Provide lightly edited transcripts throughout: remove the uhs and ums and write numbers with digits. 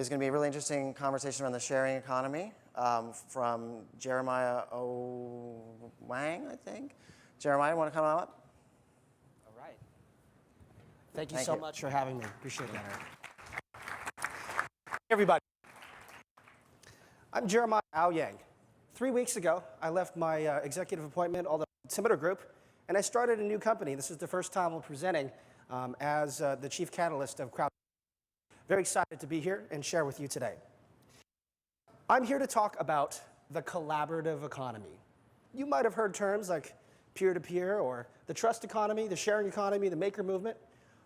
is going to be a really interesting conversation around the sharing economy from Jeremiah Owyang, I think. Jeremiah, want to come up? All right. Thank you so much for having me. Appreciate that, Eric. Hey, everybody. I'm Jeremiah Owyang. 3 weeks ago, I left my executive appointment, all the Altimeter Group, and I started a new company. This is the first time I'm presenting as the chief catalyst of crowd. Very excited to be here and share with you today. I'm here to talk about the collaborative economy. You might have heard terms like peer-to-peer or the trust economy, the sharing economy, the maker movement.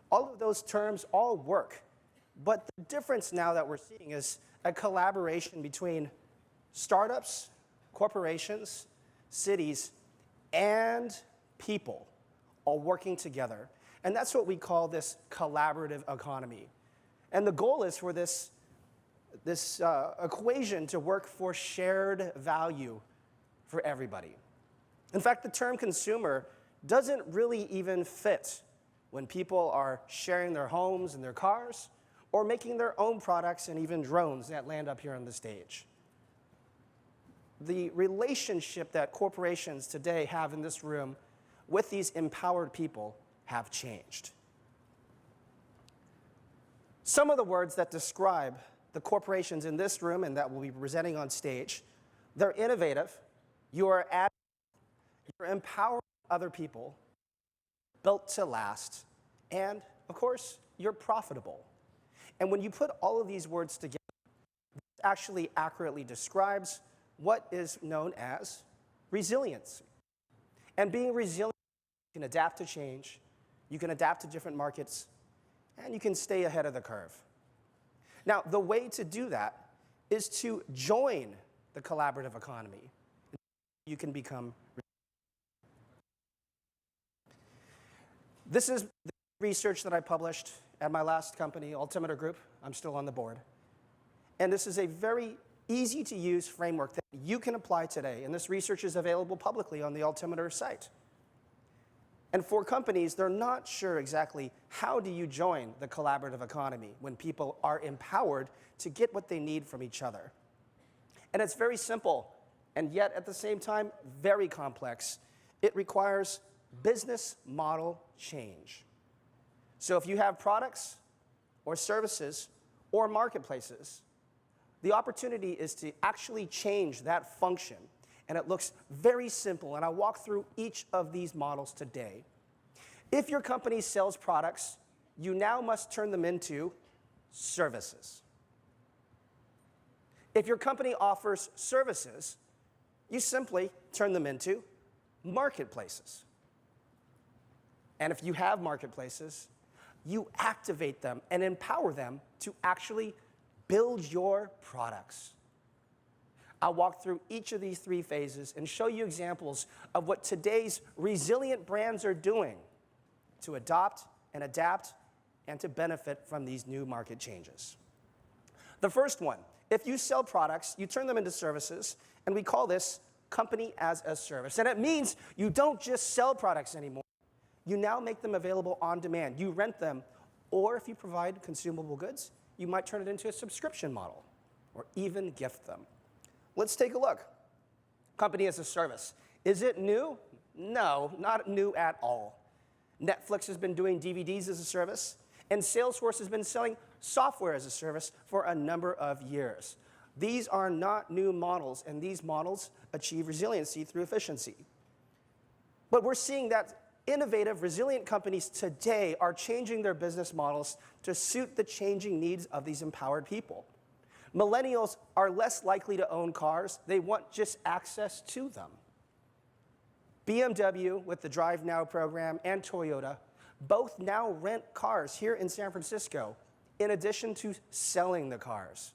All of those terms all work. But the difference now that we're seeing is a collaboration between startups, corporations, cities, and people all working together. And that's what we call this collaborative economy. And the goal is for this equation to work for shared value for everybody. In fact, the term consumer doesn't really even fit when people are sharing their homes and their cars or making their own products and even drones that land up here on the stage. The relationship that corporations today have in this room with these empowered people have changed. Some of the words that describe the corporations in this room and that we'll be presenting on stage, they're innovative, you're empowering other people, built to last, and of course, you're profitable. And when you put all of these words together, it actually accurately describes what is known as resilience. And being resilient, you can adapt to change, you can adapt to different markets, and you can stay ahead of the curve. Now, the way to do that is to join the collaborative economy. You can become This is the research that I published at my last company, Altimeter Group. I'm still on the board. And this is a very easy-to-use framework that you can apply today. And this research is available publicly on the Altimeter site. And for companies, they're not sure exactly how do you join the collaborative economy when people are empowered to get what they need from each other. And it's very simple, and yet at the same time, very complex. It requires business model change. So if you have products or services or marketplaces, the opportunity is to actually change that function. And it looks very simple, and I'll walk through each of these models today. If your company sells products, you now must turn them into services. If your company offers services, you simply turn them into marketplaces. And if you have marketplaces, you activate them and empower them to actually build your products. I'll walk through each of these three phases and show you examples of what today's resilient brands are doing to adopt and adapt and to benefit from these new market changes. The first one, if you sell products, you turn them into services, and we call this company as a service. And it means you don't just sell products anymore. You now make them available on demand. You rent them, or if you provide consumable goods, you might turn it into a subscription model or even gift them. Let's take a look. Company as a service. Is it new? No, not new at all. Netflix has been doing DVDs as a service, and Salesforce has been selling software as a service for a number of years. These are not new models, and these models achieve resiliency through efficiency. But we're seeing that innovative, resilient companies today are changing their business models to suit the changing needs of these empowered people. Millennials are less likely to own cars. They want just access to them. BMW, with the Drive Now program, and Toyota, both now rent cars here in San Francisco, in addition to selling the cars.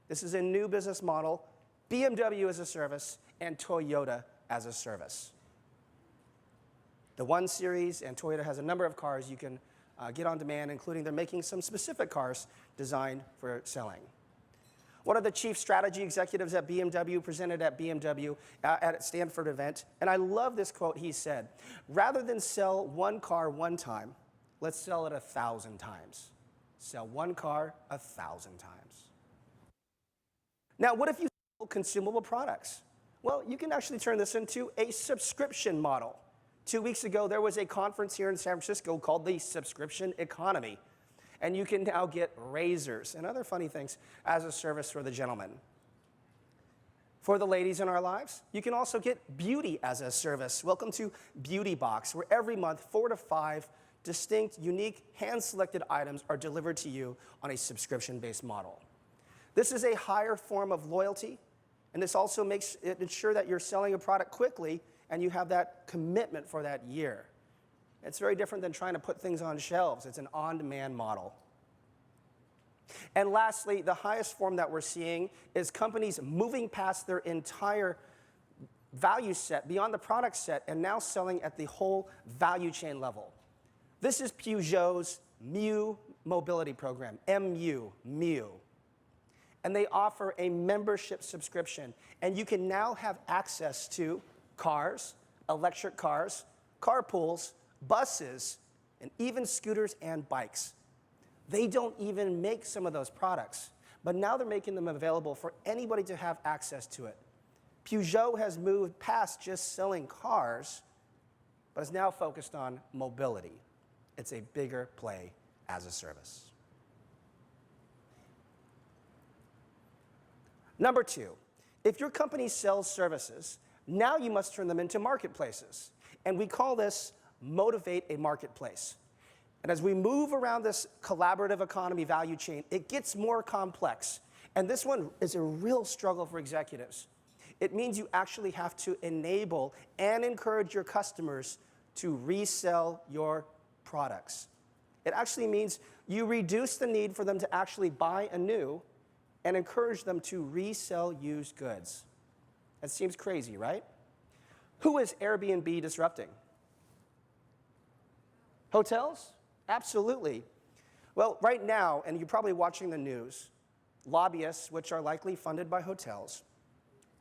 This is a new business model, BMW as a service, and Toyota as a service. The 1 Series and Toyota has a number of cars you can get on demand, including they're making some specific cars designed for selling. One of the chief strategy executives at BMW presented at BMW at a Stanford event, and I love this quote he said, "Rather than sell one car one time, let's sell it 1,000 times. Sell one car 1,000 times." Now, what if you sell consumable products? Well, you can actually turn this into a subscription model. 2 weeks ago, there was a conference here in San Francisco called the Subscription Economy. And you can now get razors and other funny things as a service for the gentleman. For the ladies in our lives, you can also get beauty as a service. Welcome to Beauty Box, where every month 4 to 5 distinct, unique, hand-selected items are delivered to you on a subscription-based model. This is a higher form of loyalty, and this also makes it ensure that you're selling a product quickly and you have that commitment for that year. It's very different than trying to put things on shelves. It's an on-demand model. And lastly, the highest form that we're seeing is companies moving past their entire value set, beyond the product set, and now selling at the whole value chain level. This is Peugeot's MU mobility program, MU. And they offer a membership subscription. And you can now have access to cars, electric cars, carpools, buses, and even scooters and bikes. They don't even make some of those products, but now they're making them available for anybody to have access to it. Peugeot has moved past just selling cars, but is now focused on mobility. It's a bigger play as a service. Number 2, if your company sells services, now you must turn them into marketplaces. And we call this motivate a marketplace. And as we move around this collaborative economy value chain, it gets more complex. And this one is a real struggle for executives. It means you actually have to enable and encourage your customers to resell your products. It actually means you reduce the need for them to actually buy anew and encourage them to resell used goods. That seems crazy, right? Who is Airbnb disrupting? Hotels? Absolutely. Well, right now, and you're probably watching the news, lobbyists, which are likely funded by hotels,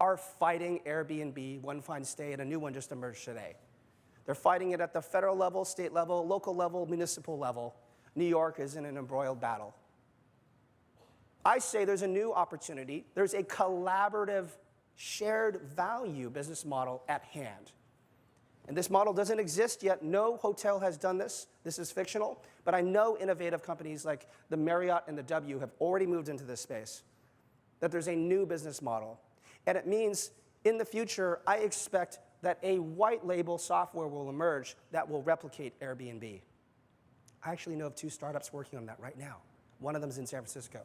are fighting Airbnb. One fine state, a new one just emerged today. They're fighting it at the federal level, state level, local level, municipal level. New York is in an embroiled battle. I say there's a new opportunity. There's a collaborative, shared value business model at hand. And this model doesn't exist yet. No hotel has done this. This is fictional. But I know innovative companies like the Marriott and the W have already moved into this space, that there's a new business model. And it means in the future, I expect that a white label software will emerge that will replicate Airbnb. I actually know of 2 startups working on that right now. One of them is in San Francisco.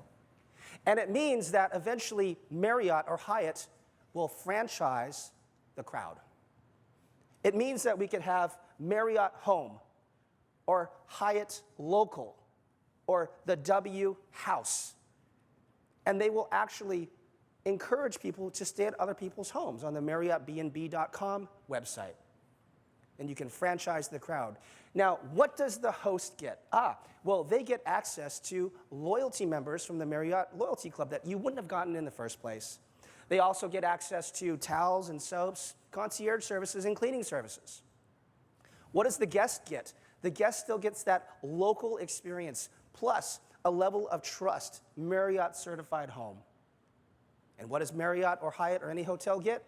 And it means that eventually Marriott or Hyatt will franchise the crowd. It means that we could have Marriott Home, or Hyatt Local, or the W House. And they will actually encourage people to stay at other people's homes on the MarriottBnB.com website. And you can franchise the crowd. Now, what does the host get? Well, they get access to loyalty members from the Marriott Loyalty Club that you wouldn't have gotten in the first place. They also get access to towels and soaps, concierge services, and cleaning services. What does the guest get? The guest still gets that local experience, plus a level of trust, Marriott certified home. And what does Marriott or Hyatt or any hotel get?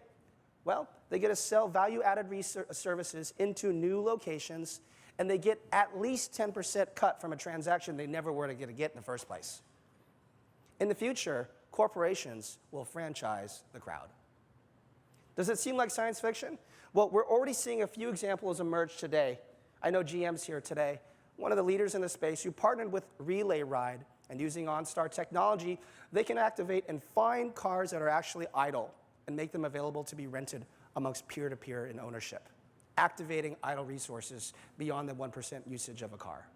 Well, they get to sell value-added services into new locations, and they get at least 10% cut from a transaction they never were to get in the first place. In the future, corporations will franchise the crowd. Does it seem like science fiction? Well, we're already seeing a few examples emerge today. I know GM's here today, one of the leaders in the space who partnered with Relay Ride, and using OnStar technology, they can activate and find cars that are actually idle and make them available to be rented amongst peer-to-peer in ownership, activating idle resources beyond the 1% usage of a car.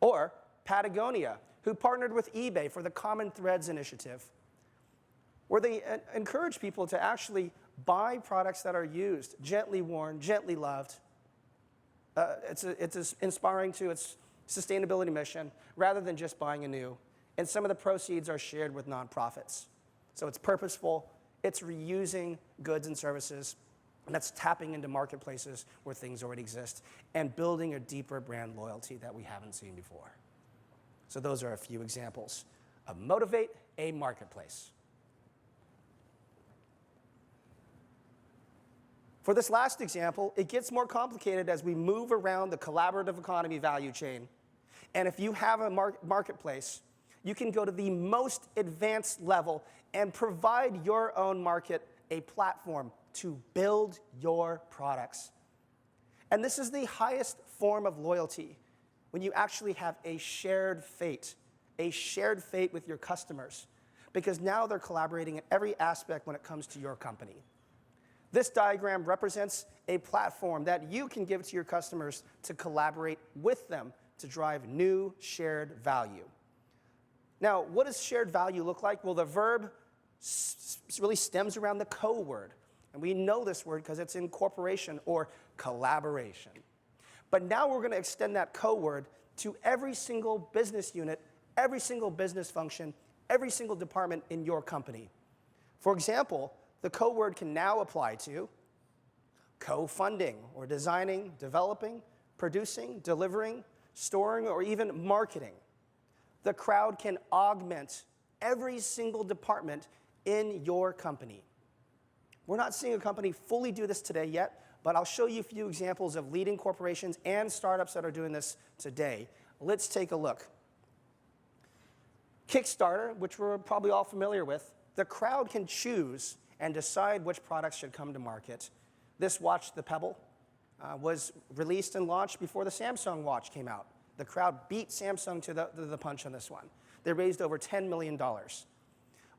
Or Patagonia, who partnered with eBay for the Common Threads initiative, where they encourage people to actually buy products that are used, gently worn, gently loved. It's inspiring to its sustainability mission, rather than just buying anew. And some of the proceeds are shared with nonprofits. So it's purposeful, it's reusing goods and services, and that's tapping into marketplaces where things already exist, and building a deeper brand loyalty that we haven't seen before. So those are a few examples motivate a marketplace. For this last example, it gets more complicated as we move around the collaborative economy value chain. And if you have a marketplace, you can go to the most advanced level and provide your own market a platform to build your products. And this is the highest form of loyalty, when you actually have a shared fate with your customers, because now they're collaborating in every aspect when it comes to your company. This diagram represents a platform that you can give to your customers to collaborate with them to drive new shared value. Now, what does shared value look like? Well, the verb really stems around the co-word. And we know this word because it's in cooperation or collaboration. But now we're going to extend that co-word to every single business unit, every single business function, every single department in your company. For example, the co-word can now apply to co-funding or designing, developing, producing, delivering, storing, or even marketing. The crowd can augment every single department in your company. We're not seeing a company fully do this today yet, but I'll show you a few examples of leading corporations and startups that are doing this today. Let's take a look. Kickstarter, which we're probably all familiar with, the crowd can choose and decide which products should come to market. This watch, the Pebble, was released and launched before the Samsung watch came out. The crowd beat Samsung to the punch on this one. They raised over $10 million.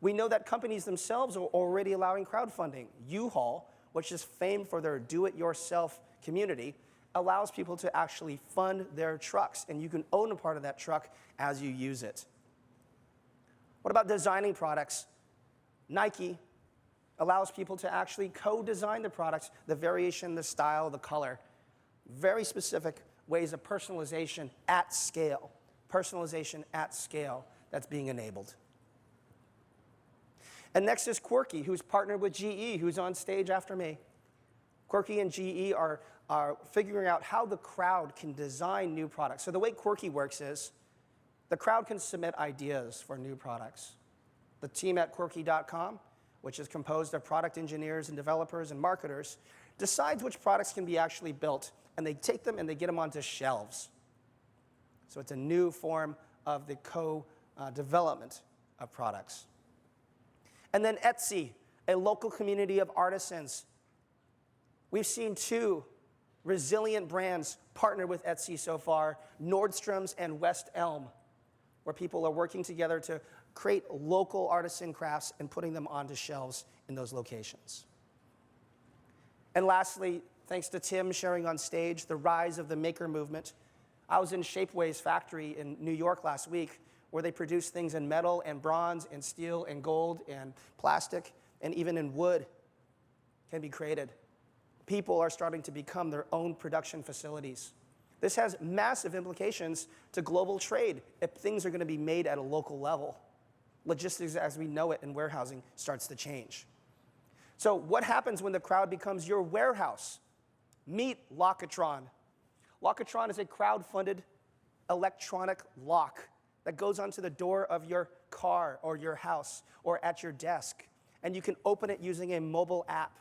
We know that companies themselves are already allowing crowdfunding. U-Haul, which is famed for their do-it-yourself community, allows people to actually fund their trucks, and you can own a part of that truck as you use it. What about designing products? Nike allows people to actually co-design the products, the variation, the style, the color. Very specific ways of personalization at scale. Personalization at scale that's being enabled. And next is Quirky, who's partnered with GE, who's on stage after me. Quirky and GE are figuring out how the crowd can design new products. So the way Quirky works is the crowd can submit ideas for new products. The team at Quirky.com, which is composed of product engineers and developers and marketers, decides which products can be actually built, and they take them and they get them onto shelves. So it's a new form of the co-development of products. And then Etsy, a local community of artisans. We've seen two resilient brands partner with Etsy so far, Nordstrom's and West Elm, where people are working together to create local artisan crafts and putting them onto shelves in those locations. And lastly, thanks to Tim sharing on stage, the rise of the maker movement. I was in Shapeway's factory in New York last week, where they produce things in metal and bronze and steel and gold and plastic and even in wood can be created. People are starting to become their own production facilities. This has massive implications to global trade if things are going to be made at a local level. Logistics as we know it in warehousing starts to change. So what happens when the crowd becomes your warehouse? Meet Lockatron. Lockatron is a crowd-funded electronic lock that goes onto the door of your car or your house or at your desk, and you can open it using a mobile app.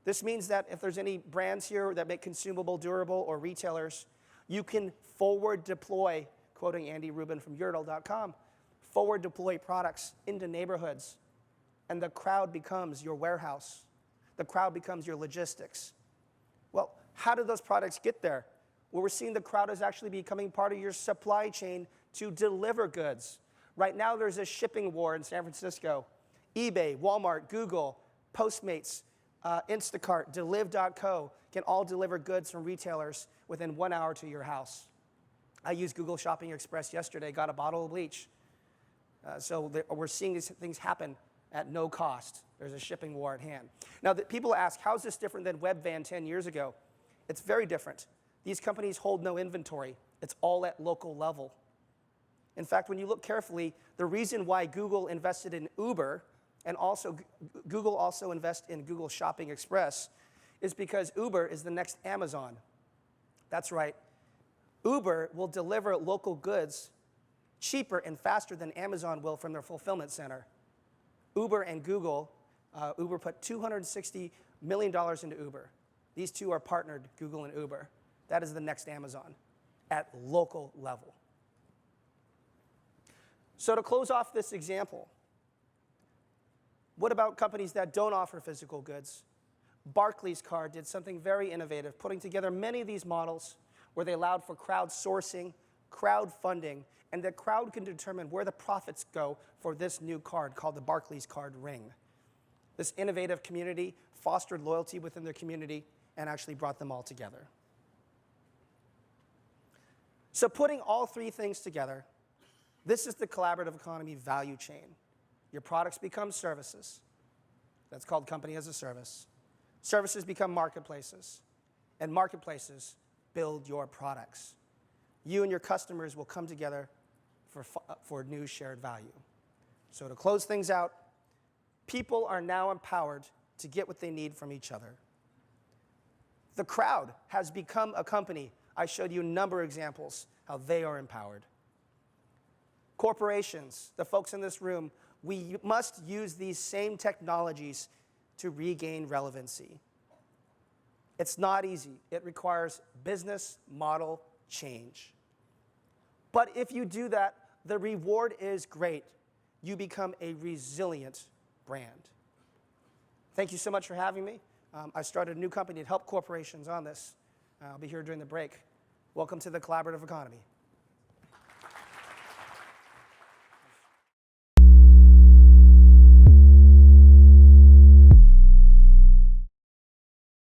This means that if there's any brands here that make consumable, durable, or retailers, you can forward deploy, quoting Andy Rubin from Uredale.com, forward deploy products into neighborhoods, and the crowd becomes your warehouse. The crowd becomes your logistics. Well, how do those products get there? Well, we're seeing the crowd is actually becoming part of your supply chain to deliver goods. Right now, there's a shipping war in San Francisco. eBay, Walmart, Google, Postmates, Instacart, Deliv.co can all deliver goods from retailers within 1 hour to your house. I used Google Shopping Express yesterday, got a bottle of bleach. So we're seeing these things happen at no cost. There's a shipping war at hand. Now, people ask, how is this different than Webvan 10 years ago? It's very different. These companies hold no inventory. It's all at local level. In fact, when you look carefully, the reason why Google invested in Uber and also Google also invests in Google Shopping Express is because Uber is the next Amazon. That's right. Uber will deliver local goods cheaper and faster than Amazon will from their fulfillment center. Uber and Google, Uber put $260 million into Uber. These two are partnered, Google and Uber. That is the next Amazon at local level. So to close off this example, what about companies that don't offer physical goods? Barclays Card did something very innovative, putting together many of these models where they allowed for crowdsourcing, crowdfunding, and the crowd can determine where the profits go for this new card called the Barclays Card Ring. This innovative community fostered loyalty within their community and actually brought them all together. So putting all three things together, this is the collaborative economy value chain. Your products become services. That's called company as a service. Services become marketplaces, and marketplaces build your products. You and your customers will come together for new shared value. So to close things out, people are now empowered to get what they need from each other. The crowd has become a company. I showed you a number of examples how they are empowered. Corporations, the folks in this room, we must use these same technologies to regain relevancy. It's not easy. It requires business model change. But if you do that, the reward is great. You become a resilient brand. Thank you so much for having me. I started a new company to help corporations on this. I'll be here during the break. Welcome to the collaborative economy.